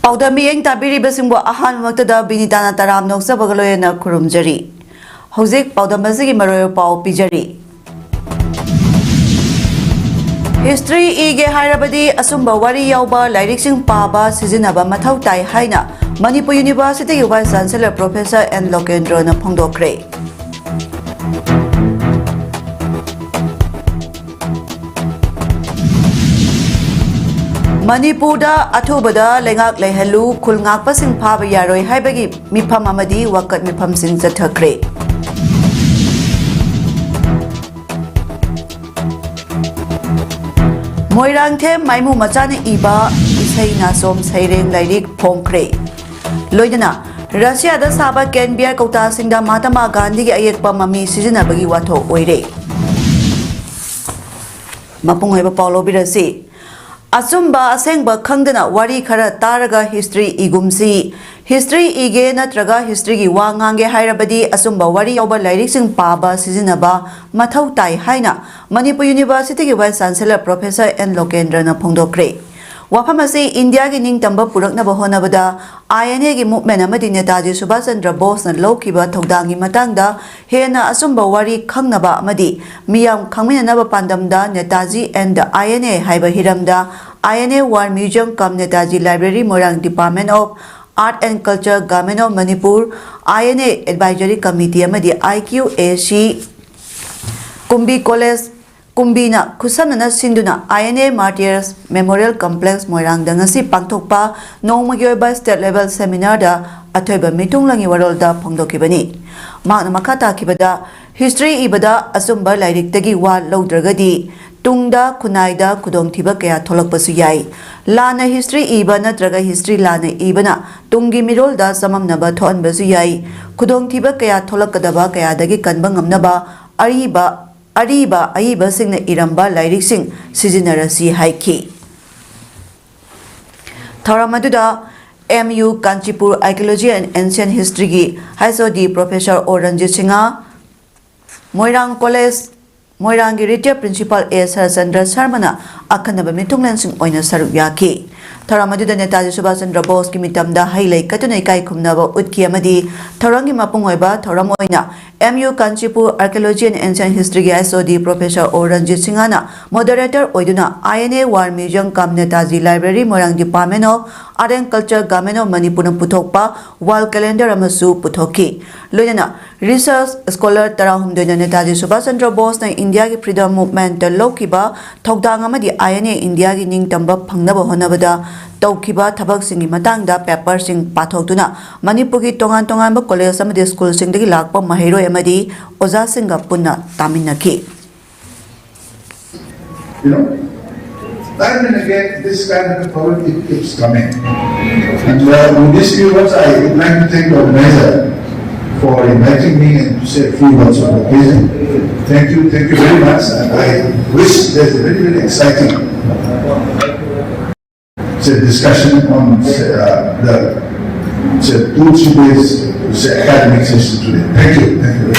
PAODAM miyeng tabiribasingbo ahanmaktada binitana taram noksabagaloyana kurumjari. Hojik PAODAM asigi maroyo pau pijari. History ige hairabadi asumba wari yauba lairiksing paba sizinaba mathau tai haina Manipur University Vice Chancellor Professor N. Lokendra na phongdokre. Manipurda athubada lengak lehalu khulngak pasing phaba yaroi haibagi mifam amadi wakat mifam sing jathakre. Moirang the maimu machane iba isai nasom saireng lairik phongkre. Loidana Russia da saba ken biar kauta singda Mahatma Gandhi gi ayekpa mami sizinabagi watho oire. Mapunghoiba Paulo birasi Asumba asengba khangdana wari khara taraga history igumsi history ige natraga history gi wangange hairabadi asumba wari yoba lairik sing paba sizinaba mathau tai haina Manipur University gi Vice Chancellor Professor N. Lokendra na phongdokre. Wafamasi India gi ningtamba puraknaba honabada INA gi movement amadi Netaji Subhash Chandra Bose na lawkiba thogdangi matangda hena asumba wari khangnaba amadi miyam khangminanaba pandamda Netaji and the INA haiba hiramda INA War Museum cum Netaji Library Morang Department of Art and Culture Government of Manipur INA Advisory Committee amadi IQAC Kumbi College Kumbina Kusamana Sinduna INA Martyrs Memorial Complex Moirang Dangasi Pangtokpa Nongmagyoba State Level Seminar da Atoiba Mitunglangi Warolda Pongdokibani. Magna Makata Kibada History Ibada Asumba Lairik Tagi Wa Lowdragadi Tungda Kunaida Kudong Tiba Kaya Tolok Pasuyai Lana History Iba Natraga History Lana Ibana Tungi Mirolda Samam Naba Ton Basuyai Kudong Tiba Kaya Tolakadaba Kaya Dagi Kanbangam Naba Ariba Aiba Singna Iramba Lairik Sing Sizinarasi Haiki. Tharamaduda MU Kanchipur Archaeology and Ancient History gi Haisodi Professor Oranjit Singha Moirang College Moirang gi Retired Principal A. Sarachandra Sharmana Akhanaba Mitunglan Sing Oina Saruk Yaki. Tharamaduda Netaji Subhash Chandra Bose ki mitamda hailai katunai kai khumnaba utki amadi thorangi mapungoiba thoram oina MU Kanchipur Archaeology and Ancient History gi SOD Professor Oranjit Singhana moderator oiduna INA War Museum cum Netaji Library Morang Department of Art and Culture Government of Manipur puthokpa wall calendar amasu puthoki loina research scholar tarahumdoina Netaji Subhash Chandra Bose na India gi freedom movement lokiba thogdang amadi INA India gi ningtamba phangnaba honabada Taukiba Tabak Singi Matanga Pepper Sing Pathotuna Manipugi Tongan Tongan College Amadi School Sing the Lakpa Mahiro Amadi Oza Singa Puna Taminaki. You know, time and again this kind of a problem it keeps coming. And with these few words I would like to thank the organizer for inviting me and to say a few words on the occasion. Thank you very much, and I wish there's a very exciting discussion on the 2-3 days academic session today. Thank you.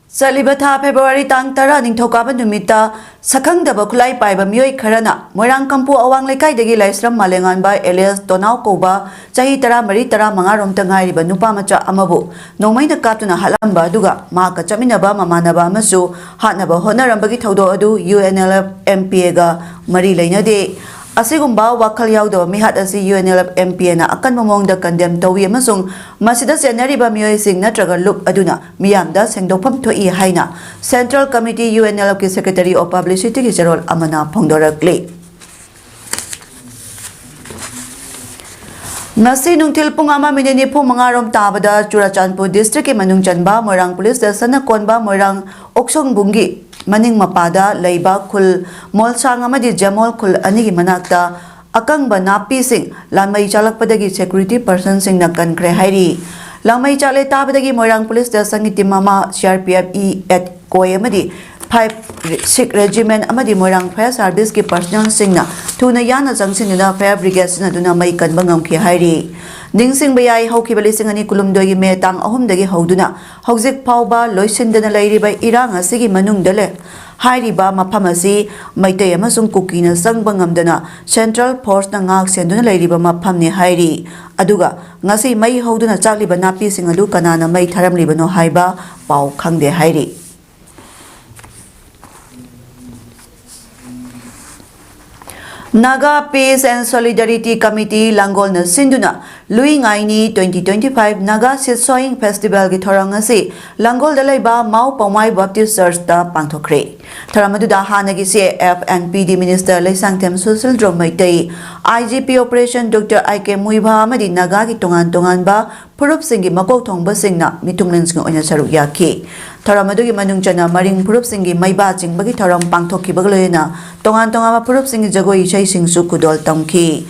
Salibata February Tang Tara Ningtokaba Numita Sakang the Bakulai Paiba Mui Karana Morang Kampu Awang Lekai Degi Laisram Malengan by Elias Donau Koba Chahitara Maritara Mangarom Tangai Banupamacha Amabu No Main the Katuna Halamba Duga Maka Chaminaba Mamanaba Masu Hatnaba Honarambagi Todo Adu UNLF MPA Mari Lena de Asigumba wakal yaudo mihat asi UNLF MPA na akan momong da condemn tawi amasung masida senariba miyoi sing natraga loop aduna miyamda sengdopam thoi haina Central Committee UNLF ki Secretary of Publicity ki Jarol Amana Phongdorakle. Nasi nungtil pung ama minini pung mangarom tabada Churachandpur District ki Manung Chanba Moirang Police Station na konba Moirang Oksong Bungi Maning Mapada Laiba Kul Molsang amadi Jamol Kul Anigi Manakta Akang Banapi Sing Lamay Chalak Padagi Security Person Sing Nakan Krehairi Lamay Chale Tabadagi Moirang Police Station Mama CRPF at Koyamadi 5 Regiment Amadi Moirang Fire Service ki Personal Sing na Tuna Yana Jangsin na Fire Brigade na Duna May Kanbangam ki Hairi ꯅꯤꯡꯁꯤꯡꯕ ꯌꯥꯏ ꯍꯧꯈꯤꯕ 2023ꯒꯤ ꯃꯦ ꯇꯥꯡ 3ꯗꯒꯤ ꯍꯧꯗꯨꯅ ꯍꯧꯖꯤꯛ ꯐꯥꯎꯕ ꯂꯣꯏꯁꯤꯟꯗꯅ ꯂꯩꯔꯤꯕ ꯏꯔꯥꯡ ꯑꯁꯤꯒꯤ ꯃꯅꯨꯡꯗ ꯍꯥꯏꯔꯤꯕ ꯃꯐꯝ ꯑꯁꯤ ꯃꯩꯇꯩ ꯑꯃꯁꯨꯡ ꯀꯨꯀꯤꯅ ꯆꯪꯕ ꯉꯝꯗꯅ ꯁꯦꯟꯇ꯭ꯔꯦꯜ ꯐꯣꯔꯁꯅ ꯉꯥꯛ ꯁꯦꯟꯗꯨꯅ ꯂꯩꯔꯤꯕ ꯃꯐꯝꯅꯤ ꯍꯥꯏꯔꯤ ꯑꯗꯨꯒ ꯉꯁꯤ ꯃꯩ ꯍꯧꯗꯨꯅ ꯆꯥꯛꯂꯤꯕ ꯅꯥꯄꯤꯁꯤꯡ ꯑꯗꯨ ꯀꯅꯥꯅ ꯃꯩ ꯊꯥꯔꯝꯂꯤꯕꯅꯣ ꯍꯥꯏꯕ ꯄꯥꯎ ꯈꯪꯗꯦ ꯍꯥꯏꯔꯤ Naga Peace and Solidarity Committee Langolna Sinduna Lui Ngaini 2025 Naga Sitsoing Festival gi thorang asi Langol dalaiba Mau Paumai Baptist Church da pangthokre Tharamadu hana gi CF and PD Minister Laisangthem Susil Dromaitai IGP Operation Dr. IK Muiba amadi Naga gi tongan ba Purup singi makok thongba singna mitunglens ngo oina saruk yaki Tharamadu gi manung chana maring purup singi maiba jingbagi thoram pangthokibag loina tongan purup singi jagoi isai singsu kudol tamki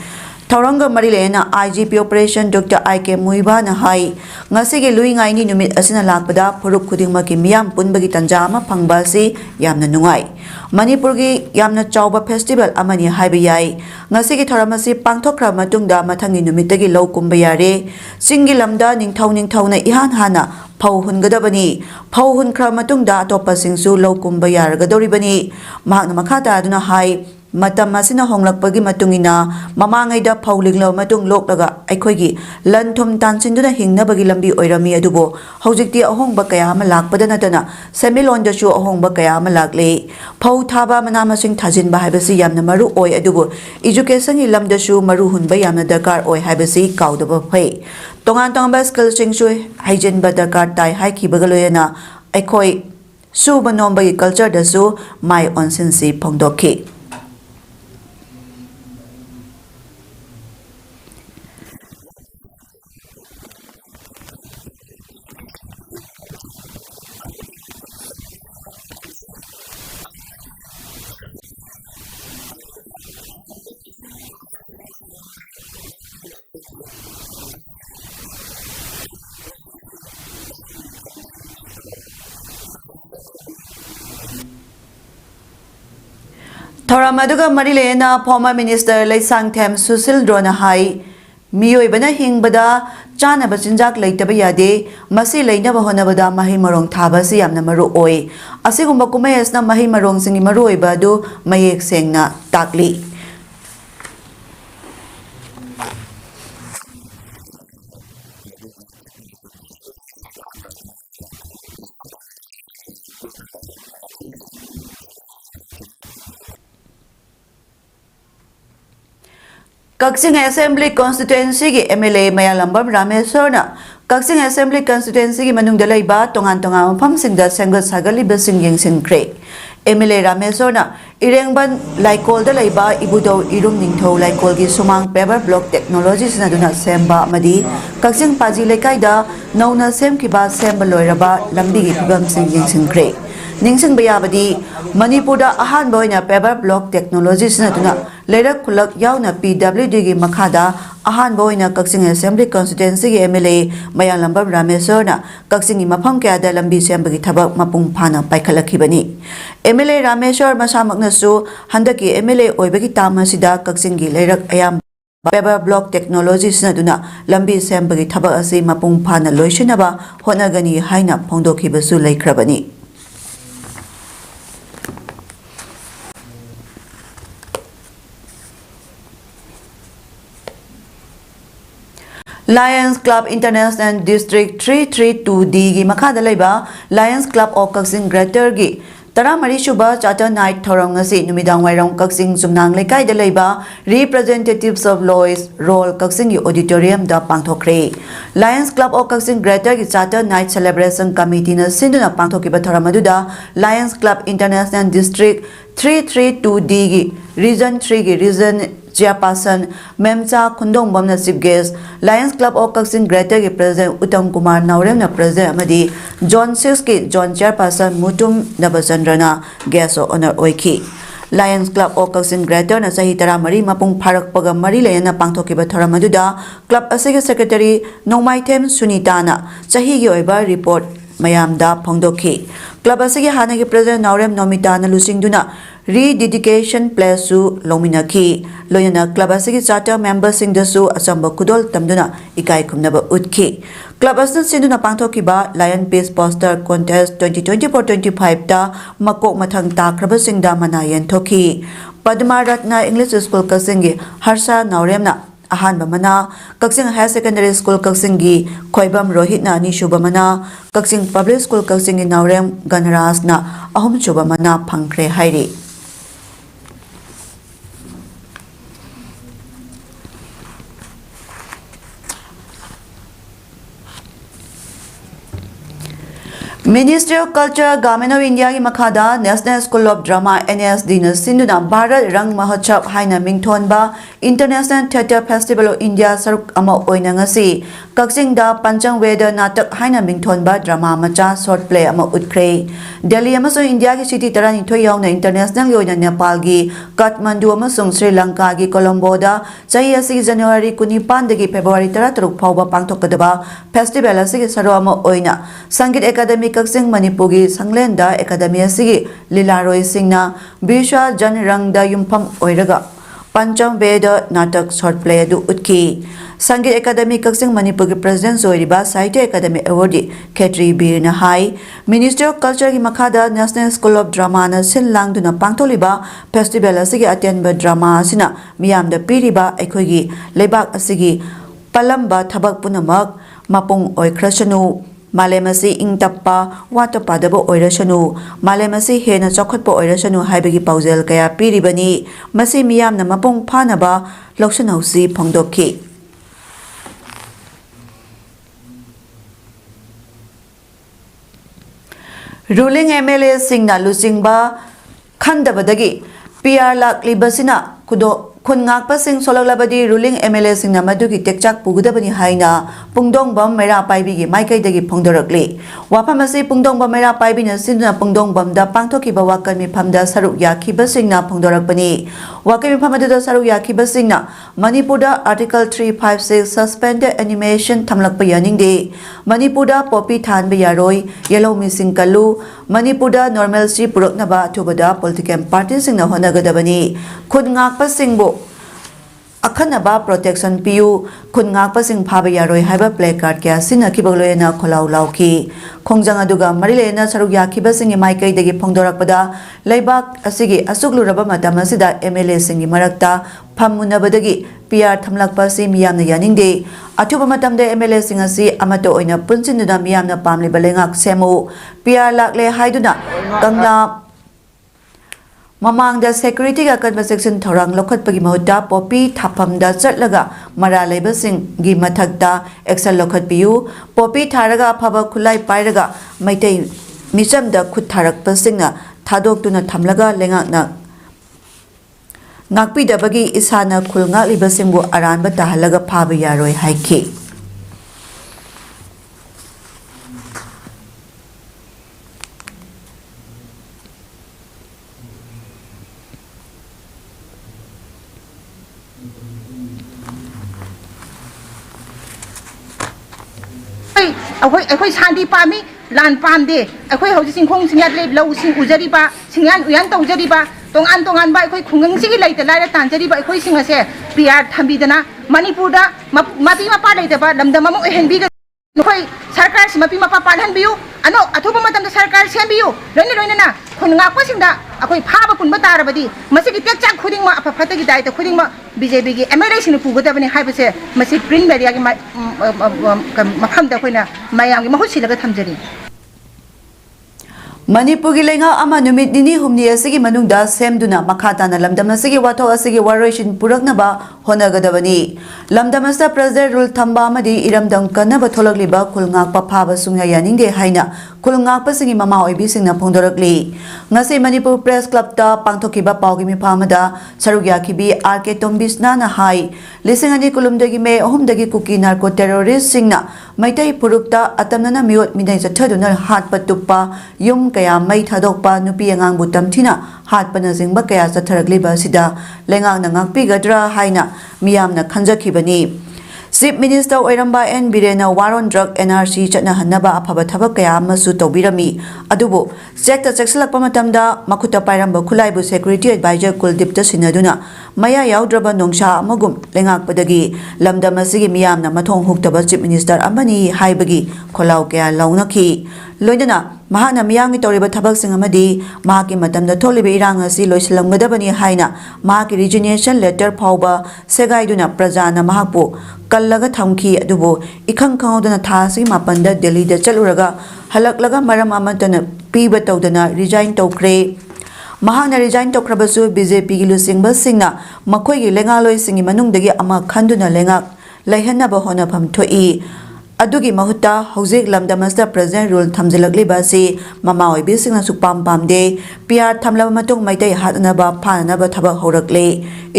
Tauranga Marilena IGP Operation Dr. IK Muiba na hai ngasigi lui ngaini numit asina lakpada purup khudingma ki miyam punbagi tanja ama phangba si yamna nungai Manipur gi yamna chawba festival amani haiba yai ngasigi thoramasi pangthokra matungda mathangi numitagi law kumba yare singi lamda ningthau na ihan hana phau hungadabani phau hun khra matungda atopa singsu law kumba yargadoribani mahakna makhata aduna hai Matam asina honglakpagi matungina mamangaida phauliglo matung loklaga aikhoigi lanthum tansinduna hingnabagi lambi oirami adubo hojikti ahongba kaya ama lakpada natana semilon da chu ahongba kaya ama lakle phau thaba manama sing thajinba haibasi yamna maru oi adubo education gi lamda chu maru hunba yamna darkar oi haibasi kaudaba phai tongan ba skill sing chu haijinba darkar tai haiki bagaloyana aikhoi suba nomba gi culture da su mai onsensi phongdokhi Thoramaduga Marilena former minister Laisangthem Susil Drona hai miyoibana hingbada chana bachinjak leitaba yade masi leinaba honabada mahi marong thaba si yamna maru oi asigumba kumayasna mahi marong singi maru oiba du mayek sengna takli Kaksing Assembly Constituency gi MLA Mayalambam Rameswarna Kaksing Assembly Constituency gi manungda laiba tongan mafamsingda sengat sagali besing yengsinkre MLA Rameswarna Irengban Laikol da laiba Ibudo Irum Ningthau Laikol gi Sumang Paper Block Technology sinaduna semba amadi Kaksing Paji Lekaida nauna semkiba semba loiraba lambi gi fibam sing yengsinkre Ningsing bayabadi Manipurda ahan boina paper block technology sinaduna Lerak Kulak Yauna PWD gi Makada ahan boina Kaksing Assembly Constituency gi MLA Mayalambam Rameswarna Kaksing gi mafam kayada lambi sembagi thabak mapung phana paikhalakibani MLA Rameswar masamakna su handaki MLA oibagi tamasida Kaksing gi Lerak ayam paper block technology sinaduna lambi sembagi thabak asi mapung phana loisinaba honagani haina phongdokhibasu laikhrabani Lions Club International District 332D gi makhada laiba Lions Club of Kaksing Greater gi Taramari Shuba Charter Night Thorong ngasi numidang wairong Kaksing Sumnang Lekai da laiba Representatives of Lawyers Role Kaksing gi Auditorium da pangthokre Lions Club of Kaksing Greater gi Charter Night Celebration Committee na sinduna pangthokiba thoramaduda Lions Club International District 332D gi Region 3 gi Region Chairperson Memcha Khundong Bomna Chief Guest Lions Club of Kaksing Greater ki President Uttam Kumar Naurem na President amadi John 6 ki John Chairperson Mutum Nabachandrana Guest of Honor oiki Lions Club of Kaksing Greater na sahi tara mari mapung pharakpaga mari lena pangthokiba thoramaduda Club asigi Secretary Nongmaithem Sunitana sahi gi oiba report mayamda phongdokhi club asigi hanagi president Naurem Nomita na lusingduna rededication place su longminaki loyana club asigi charter members sing dasu asamba kudol tamduna ikai khumnaba utki club asna sinduna pangthokiba lion peace poster contest 2024-25 ta makok mathang takraba singda manayen thoki Padma Ratna English School Kaksingi Harsha Nauremna Ahanba mana Kaksing High Secondary School Kaksingi Khoibam Rohitna Nishuba mana Kaksing Public School Kaksingi Naurem Ganarasna Ahum Chuba mana Pankre Hairi Ministry of Culture, Government of India ki makhada National School of Drama NSD na sinduna Bharat Rang Mahotsav haina mingthonba International Theatre Festival of India saruk ama oina ngasi Kaksing da Panchang Veda natak haina mingthonba drama macha short play ama utkre Delhi amasung India ki city tarani thoi yauna international yoina Nepal gi Kathmandu amasung Sri Lanka gi Colombo da chahi asi January 19 dagi February 13 phauba pangthokadaba festival asi saro ama oina Sangeet Academy Kaksing Manipugi Sanglenda Academy asigi Lilaroi Singna Bisha Janrangda Yumpham Oiraga Pancham Veda Natak short play adu utki Sangeet Academy Kaksing Manipugi President Zoiriba Sahitya Academy Awardee Khetri Birna Hai Ministry of Culture ki makhada National School of Drama na sinlangduna pangtholiba festival asigi atenba drama asina miyamda piriba aikhoigi lebak asigi palamba thabak punamak mapung oikrasanu Malemasi ing tappa watapadaba oirasanu Malemasi hena chokhatpa oirasanu haibagi paujel kaya piribani masi miyamna mapung phanaba loksanausi phongdokhi Ruling MLA singna lusingba khandabadagi PR laklibasina kudo Khungakpa sing solaglabadi ruling MLA singna madugi tekchak pugudabani haina Pungdongbam Mera Paibi gi Maikai Phongdorakli Wapamasi Pungdongbam Mera Paibi na sinduna Pungdongbam da pangthokiba wakami phamda saruk yakhiba singna phongdorakpani wakami phamada saruk yakhiba singna Manipurda Article 356 suspended animation thamlakpa yaningde Manipurda popi thanba yaroi yellow missing kalu Manipurda normalcy puraknaba thubada political party singna honagadabani khungakpa singbo Akhanaba protection piu khungakpa sing phaba yaroi haiba placard kya sinakibagloena kholau lauki khongjang aduga marilena saruk yakhiba singi maikai dagi phongdorakpada leibak asigi asukluraba matam asida MLA singi marakta phammunabadagi PR thamlakpa si miyamna yaningde athuba matamda MLA sing asi amato oina punsinduda miyamna pamliba lengak semu PR lakle haiduna kangla Mamangda security ga kanba section thorang lokhatpagi mahutta popi thapamda chatlaga mara leba sing gi mathakta action lokhatpiu popi tharaga phaba khulai pairaga maitai michamda khut tharakpa singna thadoktuna thamlaga lengakna ngakpi dabagi isana khulnga liba singbu aranba tahalaga phaba yaroi haiki Aku sandi pami lan pam de aku hau sing khong sing yat le lau sing ujari ba sing yan uyan tau jari ba tongan ba aku khungang sing lai ta lai tan jari ba aku sing ase PR thambi dana Manipur da mapi mapa lai ta ba damda mamu henbi ga noi sarkar si mapi mapa palhan biu ano athuba matam da sarkar sem biu loina na khunga pa sing da aku phaba punba tarabadi masi ki tek chak khuding ma apa phata gi dai ta khuding ma BJP gi MLA sing pu gada bani haibase masi print media gi makham da khoina mayam gi mahut silaga thamjari Manipur gi lenga ama numit nini humni asigi manungda semduna makhatana lamdam asigi wathok asigi waroishin puraknaba honagadabani lamdam asa president rule thamba amadi iramdam kanaba tholagliba khulngakpa phaba sungya yaningde haina khulngakpa singi mama oibi singna phongdorakli ngasi Manipur press club ta pangthokiba pawgi mi phamada sarugya khibi RK Tombisna na hai lisingani kulumdagi me ohumdagi kuki narco terrorist singna maitai purukta atamnana miot midai chathaduna hat patuppa yum kaya mai thadokpa nupi angang butam thina hat pana jingba kaya chatharakliba sida lengang na ngakpi gadra haina miyamna khanjakhibani Chief Minister Oiramba N. Birena Waron Drug NRC Chatna Hanaba Afaba Thabak Kaya Amasu Tawbirami Adubu Sekta Seksalakpa Matamda Makuta Pairamba Khulaibu Security Advisor Kuldip ta Sinaduna Maya Yaudraba Nongsha Amagum Lengakpadagi Lamdam asigi miyamna mathong huktaba Chief Minister amani haibagi kholau kaya launaki loidana mahana miyamgi toriba thabak sing amadi mahaki matamda tholibe irang asi loisalamgadabani haina mahaki resignation letter phauba segaiduna prajana mahakpu kallaga thamki adubu ikhang khangudana thasi mapanda Delhi da chaluraga halaklaga maram amatana piba tawdana resign tawkre Mahana resign tokrabasu BJP gi lusingba singna makhoi gi lengaloi singi manungdagi ama khanduna lengak laihanaba honafam thoi adugi mahutta hojik lamdamasta present rule thamjilakli basi mama oibi singna supam pamde PR thamlaba matung maitai hatnaba phanaba thabak horakle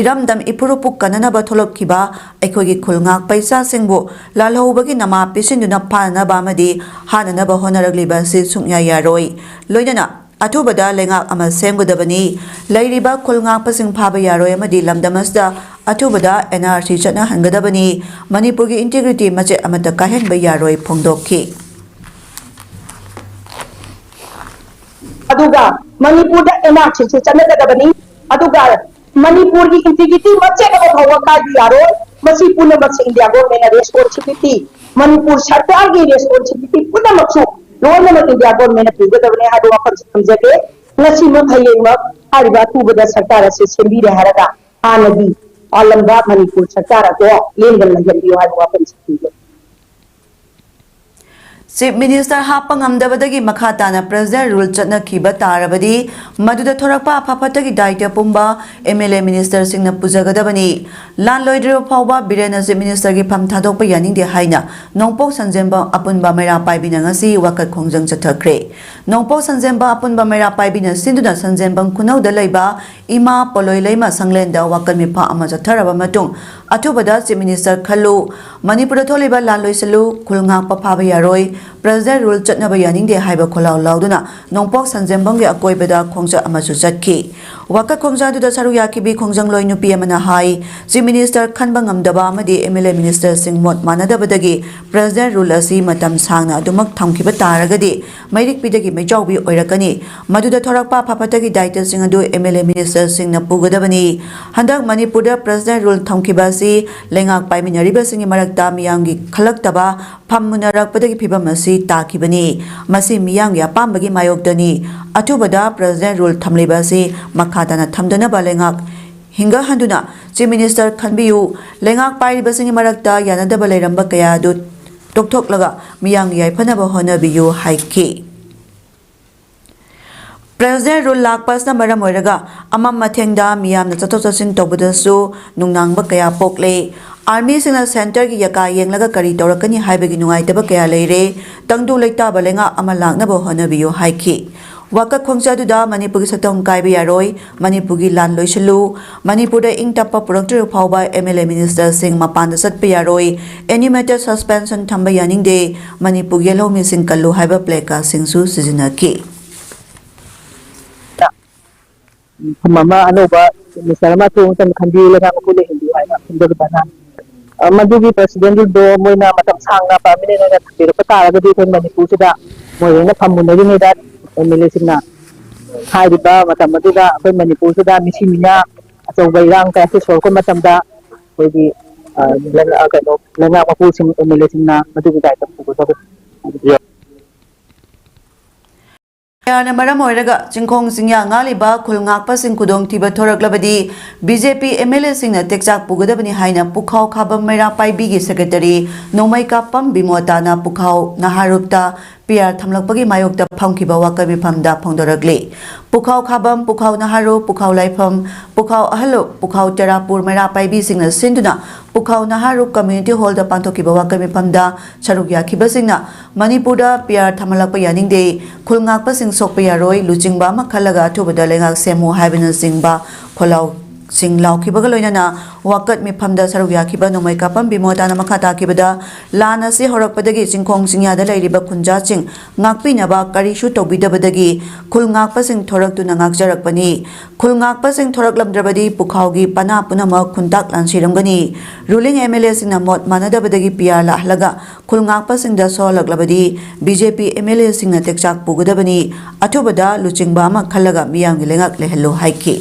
iramdam ipurupuk kananaba tholopkiba aikhogi khulngak paisa singbu lalhobagi nama pisinduna phanaba amadi hananaba honarakli basi sungya yaroi loidana Atubada lengak ama semgodabani lairiba khulngak pasing phaba yaroi amadi lamdamasda atubada NRC chana hangadabani Manipur gi integrity mache amata kahenba yaroi phongdokhi aduga Manipur da NRC chana gadabani aduga Manipur gi integrity mache ka bhawa ka yaroi masi puna mache India government responsibility Manipur sarkar gi responsibility puna machu Lona ma India government puga dabne hadu afan samjage ngasi ma hayeng ma hariba tubada sarkar ase sembi re haraga anadi alamba Manipur sarkar ko lengal lagambi hadu afan samjage Chief Minister Hapangamdabadagi Makhatana President Rule Chatna Kiba Tarabadi Maduda Thorakpa Apapatagi Daita Pumba MLA Minister Singna Pujagadabani Landlord Pauba Birena Chief Minister gi Pham Thadokpa Yaning de Haina Nongpok Sanjemba Apunba Mera Paibina ngasi Wakat Khongjang Chathakre Nongpok Sanjemba Apunba Mera Paibina Sinduna Sanjembang Kunau da Laiba Ima Poloi Laima Sanglenda Wakat Mipa Ama Chatharaba Matung Atubada Chief Minister Khalu Manipur Tholiba Landloi Salu Khulngak Pa Phaba Yaroi President Rule Chatnaba Yaning de Haiba Kholau Lauduna Nongpok Sanjembanggi Akoibada Khongja Amasu Chatki Wakat Khongja du da Saru Yakibi Khongjang Loi Nupi Amana Hai Chief Minister Khanbangam Daba Amadi MLA Minister Singh Mot Manadabadagi President Rule asi matam sangna adumak thamkiba taragadi Mairik Pidagi Mejaubi Oirakani Maduda Thorakpa Phapatagi Daita Singh adu MLA Minister Singh na Pugadabani Handak Manipurda President Rule thamkiba si lengak paiminariba singi marakta miyamgi khalaktaba phammunarakpadagi phibam asi takibani masi miyamgi apambagi mayokdani atubada President Rule thamliba si makhadana thamdana balengak Hinga handuna Chief Minister Khanbiyu lengak pairiba singi marakta yanadaba leiramba kaya du tokthoklaga miyang yaifanaba honabiyu haiki President Rule lakpasna maram oiraga amam mathengda miyamna chathok chachin tawbadasu nungnangba kaya pokle Army singna center gi yaka yenglaga kari tawrakani haibagi nungaitaba kaya leire tangdu leitaba lenga ama laknaba honabiyu haiki Waka Khongja Manipur Satong Kaibi Yaroi, Manipur Lan Loishalu, Manipur Ingtapa Productor Pauba MLA Minister Singh Mapanda Satpi Yaroi, Enumerated Suspension Tamba Yaning Day, Manipur Yellow Missing Kalu Haiba Pleka Singsu Sizinaki. Mama anoba misalama tu tan khandi laga ko le hindi ayna hindu bana madugi president do moina matam sangna pa mine na thir pata ga di thon mani pusida moina phamuna ni da MLA singna haiba matam maduga akoi mani pusida misimina achau bairang ka se sol ko matam da koi di langa ka no langa ma pu sing MLA singna madugi da ta pu ko Yana maram oiraga Jingkhong Singya ngaliba khulngakpa sing kudong tiba thoraklabadi BJP MLA singna tekchak pugadabani haina pukhau khabam mera paibi gi secretary Nomai Kapam Bimotana pukhau naharupta PR thamlakpagi mayokta phangkiba wakabi phamda phongdorakle pukhau khabam pukhau naharu pukhau laifam pukhau ahalo pukhau terapur mera paibi singna sinduna pukhau naharu community hall da panthokiba wakabi phamda charukya khibasingna Manipurda PR thamlakpa yaningde khulngakpa sing sokpa yaroi luchingba ma khalaga thubada lengak semu haibina singba kholau sing laukibaga loinana wakat mifamda saruk yakiba nomai kapam bimotana makha takibada lana se horakpadagi singkhong singyada lairiba khunja sing ngakpinaba karishu tobidabadagi khul ngakpa sing thoraktuna ngakjarakpani khul ngakpa sing thoraklamdrabadi pukhaugi pana punama khuntak lansiramgani ruling MLA singna mot manadabadagi PR lahlaga khul ngakpa singda solaklabadi BJP MLA singna tekchak pugadabani athubada luchingba ama khalaga miyamgi lengak lehello haiki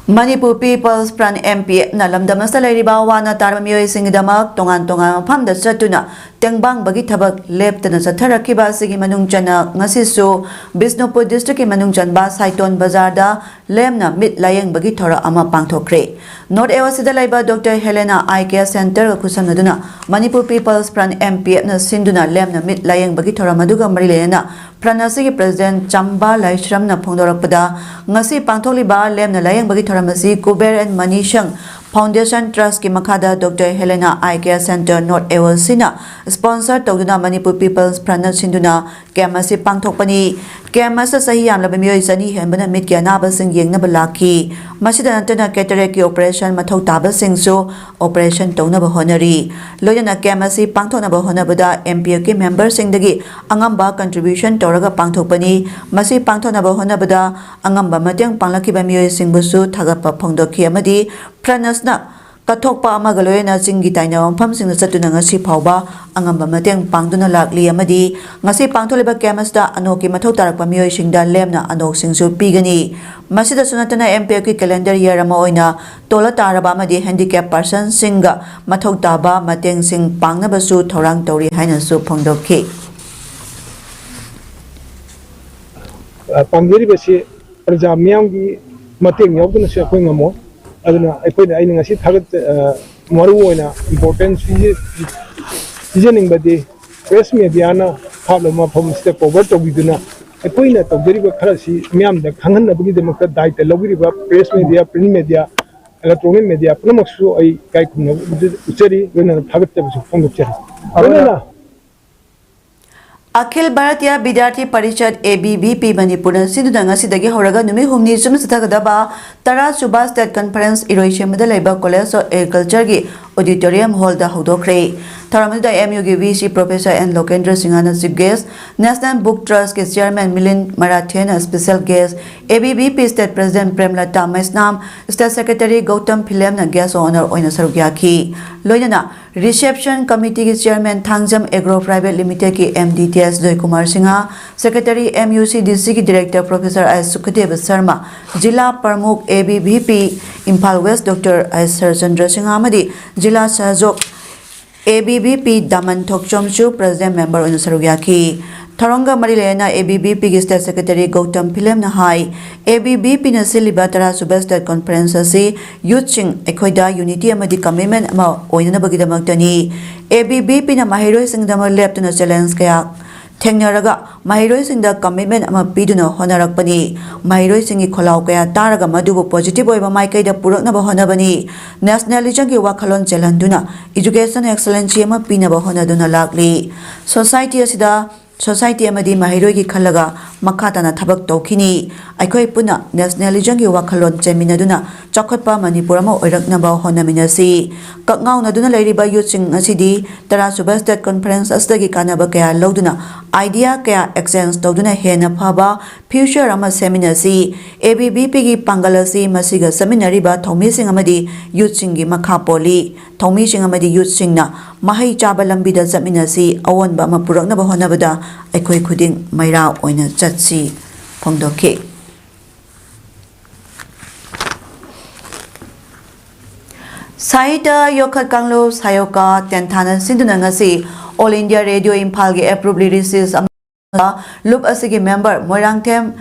Manipur People's Front MP na lamdamasta lairiba wana tarma miyoi singdamak tongan mafamda chatuna tengbang bagi thabak leptana chatharakiba sigi manungchana ngasisu Bisnupur district ki manungchanba Saiton Bazar da lemna mit layeng bagi thora ama pangthokre North Ewasida laiba Dr. Helena Eye Care Center ga kusamnaduna Manipur People's Front MP na sinduna lemna mit layeng bagi thora maduga marilena Pranasigi President Chamba Laishram na phongdorakpada ngasi pangtholiba lemna layeng bagi Ramasi Kuber and Manishang Foundation Trust ki makhada Dr. Helena Eye Care Center North Ewasina sponsor tawduna Manipur People's Front sinduna kemasi pangthokpani kemasa sahi yamlaba miyoi sani henbana mit kya naba sing yengnaba laki masida nantana cataract ki operation mathau taba singsu operation tawnaba honari loyana kemasi pangthonaba honabada MPO ki member singdagi angamba contribution tawraga pangthokpani masi pangthonaba honabada angamba mateng panglakiba miyoi singbusu thagapa phongdokhi amadi Pranasna kathokpa amaga loyana singi taina mpham singna chatuna ngasi phawba angamba mateng pangduna lakli amadi ngasi pangtholiba kemasda anoki mathau tarakpa miyoi singda lemna anok singsu pigani masida sunatana MP ki calendar year ama oina tola taraba amadi handicap person singa mathau taba mateng sing pangnabasu thorang tori haina su phongdokhi pangiribasi praja miyamgi mateng yawduna se khoi ngamo aduna aikoina aina ngasi thagat maru oina importance seasoning badi press media na thablama phom step over to biduna aikoina tawdariba kharasi miyam da khangan nabagi demakta daita logiriba press media print media electronic media punamaksu ai kai khumna uchari wena thagat tabisu phom uchari aduna Akhil Bharatiya Vidyarthi Parishad ABVP Manipur Sinduna ngasidagi horaga numi humni sum sathagadaba Tara Suba State Conference Erosion Madalaiba College of Agriculture gi Auditorium Hall da hodokre Tharamada MU gi VC Professor N Lokendra Singhana chief guest National Book Trust ke Chairman Milind Marathian special guest ABVP State President Premlata Maisnam State Secretary Gautam Philem na guest honor oina sarugyaki loinana reception committee ki chairman Thangjam Agro Private Limited ki MD Joy Kumar Singha, Secretary MUCDC ki Director Professor S. Sukadev Sharma, Jila Pramukh ABVP Imphal West Dr. S. Chandra Singha Amadi, Jila Sahajok ABVP Daman Thokchomchu President Member on Sarugyaki. Tharanga Marilena ABVP ki State Secretary Gautam Philem na hai ABVP na siliba Tara Suba State Conference asi Youth Sing Ekhoida Unity amadi commitment ama oina bagidamaktani ABVP na mahiroi singdama leptuna challenge kaya Tengnaraga, Mahiroi sing the commitment ama piduna honarakpani, Mahiroi singi kholau kaya taraga madubu positive oiba maikai da purakna ba honabani, nationalism ki wakhalon chelanduna, education excellence ama pinaba honaduna lakli, society asida Society amadi mahiroi ki khalaga makhatana thabak tawkhini aikoi puna nationalism ki wakhalon cheminaduna chakhotpa manipur ma oiraknaba honaminasi kakngau naduna leiriba youth sing asidi Tara Suba State Conference astagi kanaba kaya loduna idea kaya exchange tawduna hena phaba future ama seminasi ABVP ki pangalasi masiga seminary ba thomi sing amadi youth sing gi makha poli thomi sing amadi youth sing na mahai chaba lambi da jaminasi awon ba ma puraknaba honabada aikoi khuding maira oina chatsi phongdokhe Saita Yokhat Kanglo Sayoka Tenthana Sinduna ngasi All India Radio Imphal gi approved lyricist Loop asigi member Moirangthem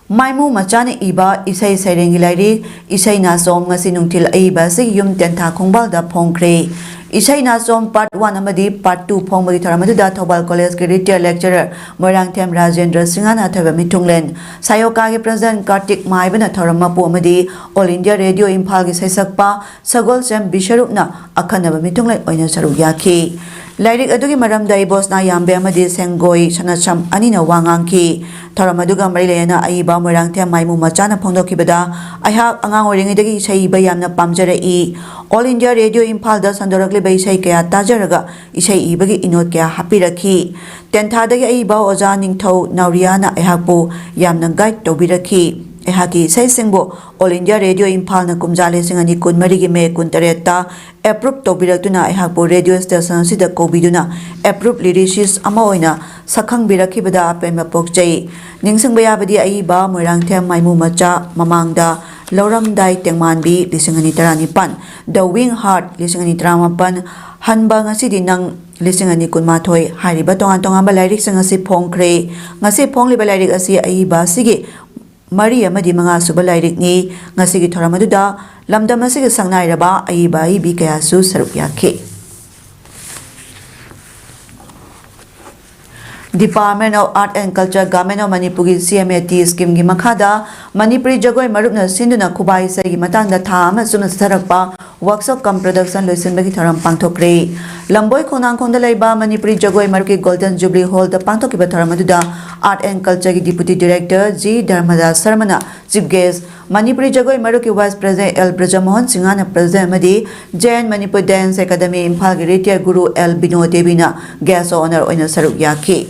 Maimu Machani Iba Isai Sairengi Lairi Isai Nasom ngasi nungthil aiba sig yum tentha khongbal da phongkre Isai Nasom part 1 amadi part 2 phongmagi tharamadu da Thobal College ki retired lecturer Moirangthem Rajendra Singhana thaba mithunglen Sayoka gi president Kartik Maibana tharamapu amadi All India Radio Imphal gi saisakpa Sagol Sem Bisharupna akhanaba mithunglen oina saruk yakhi Lairik adugi maramda ibosna yambe amadi sengoi sanacham anina wangangki thoram aduga marilena aiba moirangthia maimu machana phongdokibada aihak angang oringidagi isaiba yamna pamjare I All India Radio Impal da sandorakle bai isai kaya tajaraga isai ibagi inot kaya hapirakhi tenthadagi aiba oja ningthau nauriana aihakpu yamna guide tobiraki ehaki sai singbo All India Radio Impal na kumjale singani kunmari gi me kuntareta approve tobiratuna ehakbo radio station sida kobiduna approve lyricist ama oina sakhang birakibada apema pokchai ningsing bayabadi aiba moirangthe maimu macha mamangda Lauramdai Tengmanbi lisingani taranipan The Wing Heart lisingani taramapan hanba ngasidi nang lisingani kunmathoi hariba tongan balairik sangasi phongkre ngasi phongli balairik asi aiba sigi Mari amadi mga subalairik ni ngasigi thoramaduda lamdam asigi sangnairaba aiba ibi kaya su sarupyakhe Department of Art and Culture Government of Manipur CMAT scheme gi makhada Manipuri jagoi marupna sinduna khubai sai gi matangda tha ama sumna sarakpa workshop cum production loisin bagi tharam pangthokre lamboi khonang khongda leiba Manipuri jagoi maruki Golden Jubilee Hall da pangthokiba tharam aduda Art and Culture gi Deputy Director G Dharmadas Sarmana Chief Guest Manipuri jagoi maruki Vice President L Brajamohan Singhana President amadi Jain Manipur Dance Academy Imphal gi Retired Guru L Bino Devina guest honor oina saruk yakhi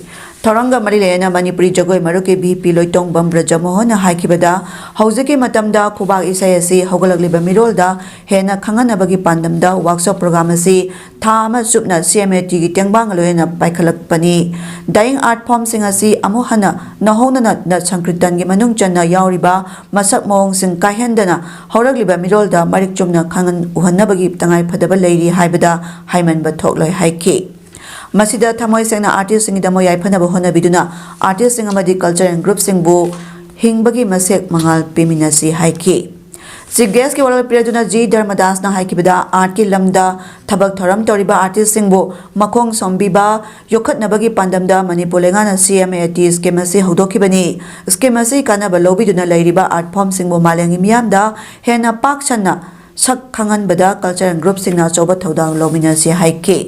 Thoranga Marilena Manipuri jagoi maruki BP Loitong Bambra Jamohon haikibada hauziki matamda khubak isai asi hogalagliba mirolda hena khanganabagi pandamda workshop program asi thama supna CMAT gi tengbang loena paikhalakpani dying art form sing asi amuhana nahona na sankritan gi manung channa yauriba masak mong sing kahendana horagliba mirolda marik chumna khangan uhannabagi tangai phadaba leiri haibada haimanba thokloi haiki Masida thamoi sengna artist singi damo yai phana bohona biduna artist sing amadi culture and group sing bu hingbagi masek mangal peminasi haiki Chief guest ki wala piraduna G Dharmadas na haiki bida art ki lamda thabak thoram toriba artist sing bu makhong sombiba yokhat nabagi pandamda Manipur lengana CMAT scheme ase hodoki bani scheme ase kana balobiduna lairiba art form sing bu malengi miyamda hena pak channa sak khangan bada culture and group sing na choba thodang lominasi haiki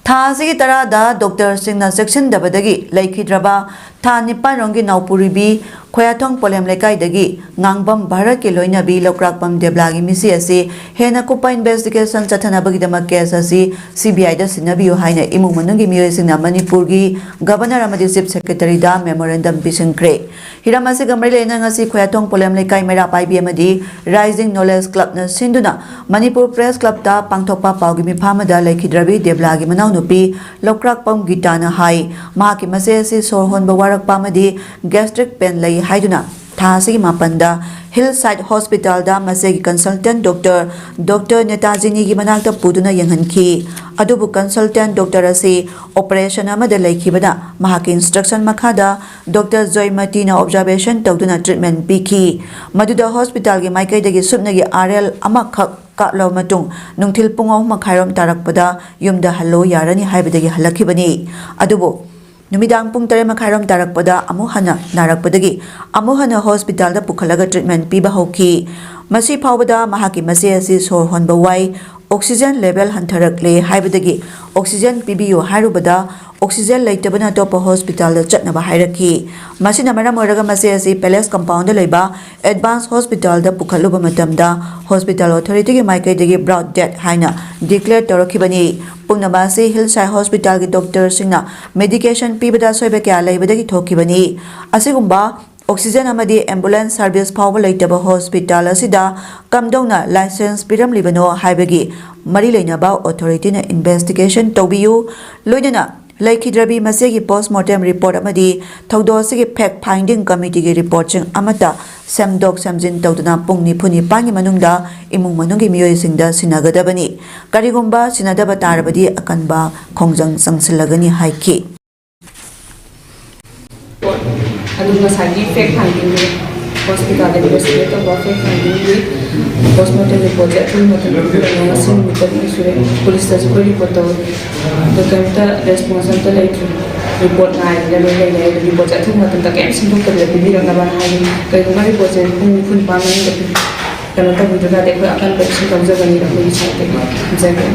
Thasigi tarada Dr. Singna section dabadagi laikhidraba tha nipan rongi naupuribi khoyathong polem lekai dagi ngangbam bharat ke loinabi lokrakpam deblagi misi ase hena kupa investigation chathana bagi dama case ase CBI da sinabiyo haina imung manungi miyo singna Manipur gi governor amadi chief secretary da memorandum bisingkre hiramase gamrele na ngasi khoyathong polem lekai mera paibi amadi rising knowledge club na sinduna Manipur press club da pangthokpa pawgi mi phamada laikhidrabi deblagi manau nupi lokrakpam gitana hai mahaki mase ase sorhon bawarak pamadi gastric pain lai haiduna thasigi mapanda Hillside Hospital da masegi consultant Dr. Netazini gi manakta puduna yanghanki adubu consultant Dr. ase operation amada laikhibada mahaki instruction makhada Dr. Joymati na observation tawduna treatment piki maduda hospital gi maikai dagi supnagi RL amakhak Katlaw matung nungthil pungaw makhairom tarakpada yumda hallo yarani haibadagi halakhibani adubo numidang pung tare makhairom tarakpada amuhana narakpadagi amuhana hospital da pukhalaga treatment piba hoki masi phawbada mahaki masi asi sor honba wai oxygen level hantharakle haibadagi oxygen pibiyo harubada oxygen leitabana top hospital da chatnaba hairaki masina maram oraga masi asi palace compound da leiba advanced hospital da pukhaluba matamda hospital authority gi maikai dagi brought death haina declare torakhibani pungnamasi Hillside Hospital gi doctor singna medication pibada soibe kya leibadagi thokibani asigumba oxygen amadi ambulance service power leitaba hospital asida kamdongna license piram libano haibagi mari leinaba authority na investigation tobiyu loinana laikhidrabi masegi postmortem report amadi thaudo sigi fact finding committee gi report ching amata samdok samjin tawduna pungni phuni pangi manungda imung manungi miyoi singda sinagadabani karigumba sinadaba tarabadi akanba khongjang sangsilagani haiki aduma sagi fact finding hospital investigator fact finding postmortem report atu matam sin mitari sure police tas ko report to kanta responsible like report ngai le report atu matam ta kem sin to ka le bi ranga ban hai kai ma report se pun pun pa man kano tabudra de ko akan peksi tawjagani ra ko isate jage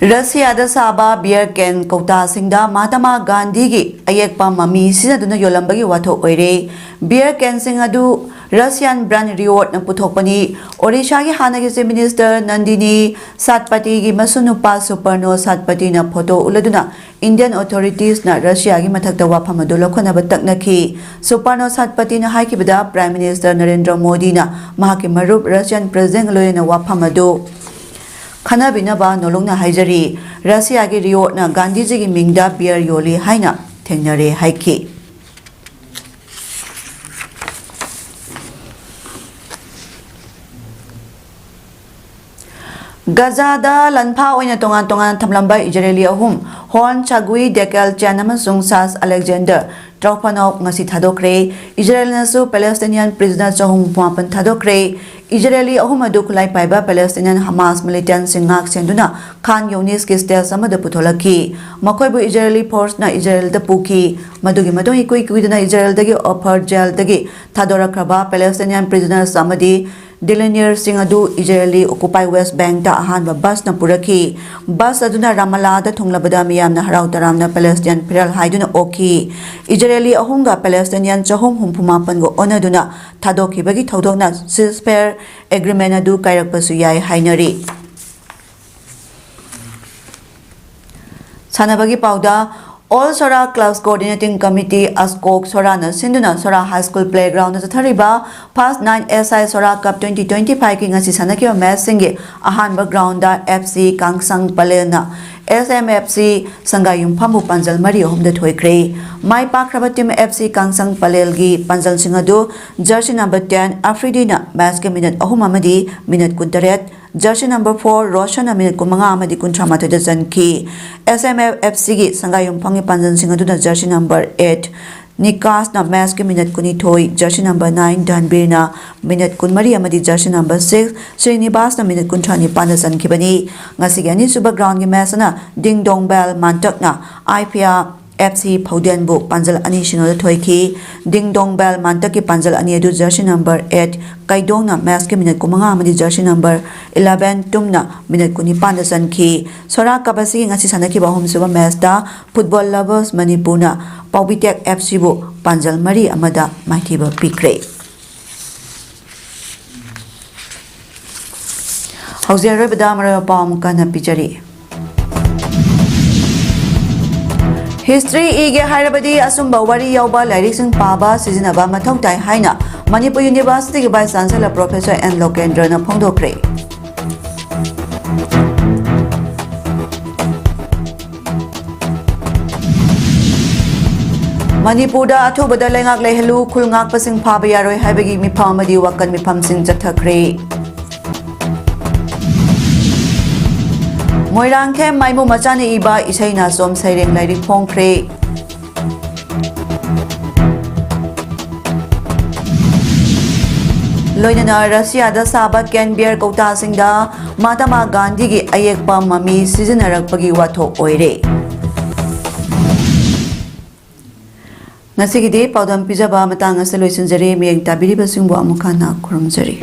Russia da saba beer can kota singda Mahatma Gandhi gi ayekpa mami sinaduna yolambagi watho oire beer can singadu Russian brand riot na puthokpani Odisha gi hanagi se minister Nandini Satpati gi masunupa Superno Satpati na photo uladuna Indian authorities na Russia gi mathakta wafam adu lokhona bataknaki Superno Satpati na haikibada Prime Minister Narendra Modi na mahaki marup Russian president loyena wafam adu Khana binaba nolongna haijari Russia gi rio na Gandhi ji gi mingda beer yoli haina thengnare haiki Gazada lanpha oina tongan thamlamba Israeli ahum Horn Chagui Dekel Chanamsung Sas Alexander Traupanok ngasi thadokre Israel nasu Palestinian prisoner chahum puapan thadokre Israeli ahum adu kulai paiba Palestinian Hamas militant singak senduna Khan Yunis ki state samada putholaki makoi bu Israeli force na Israel da puki madugi madoi kui duna Israel dagi offer jail dagi thadora kraba Palestinian prisoners samadi Delineer Singadu Israeli Occupy West Bank da ahanba bus na puraki bus aduna Ramallah da thunglabada miyam na harau taramna Palestinian piral haiduna oki Israeli ahunga Palestinian chahum humpumapan go onaduna thadoki bagi thodokna ceasefire agreement adu kairakpasu yai hainari Sanabagi pauda All Sora Clubs Coordinating Committee Askok Sorana Sinduna Sora High School Playground na Thariba Past 9 SI Sora Cup 2025 ki ngasi sanakyo match singi ahanba ground da FC Kangsang Palena SMFC Sangayum Pambu Panjal Mari Homda Thoikre Mai Pakraba Team FC Kangsang Palelgi Panjal Singadu Jersey number 10 Afridina match ke minute ahum amadi minute kuntaret Jersey number 4 Roshan minute kumanga amadi kuntramata dajan ki SMFC gi Sangayum Pangi Panjal Singadu na Jersey number 8 Nikas na match ke minute kuni thoi Jersey number 9 Danbir na minute kunmari amadi Jersey number 6 Srinivas na minute kuntrani panasan kibani ngasi gani suba ground gi match na Ding Dong Bell Mantak na IPR FC PAODAM bu panjal ani shinol thoiki Ding Dong Bell Mantak ki panjal ani adu Jersey number 8 Kaidong na match ke minute kumanga amadi Jersey number 11 tumna minute kuni panasan ki Sora kabasi ngasi sanaki ba home suba match da Football Lovers Manipur na Paubitek FC bu panjal mari amada maithiba pikre Hausiar bada mara pam kana pichari History ige hairabadi asumba wari yauba lyrics sing paba sizinaba mathau tai haina Manipur University ki Vice Chancellor Professor N Lokendra na phongdokre Manipurda athubada lengak lehelu khulngak pasing phaba yaroi haibagi mifam amadi wakan mifam sing chathakre Moirang ke maimu machani iba isai na som saireng lyric phongkre Loinana Russia da saba Ken Beer Kota singda Mahatma Gandhi gi ayekpa mami sijinarakpagi watho oire Nasigidi paudam pijaba matang asa loisinjari miyeng tabiri basingbo amukana kurumjari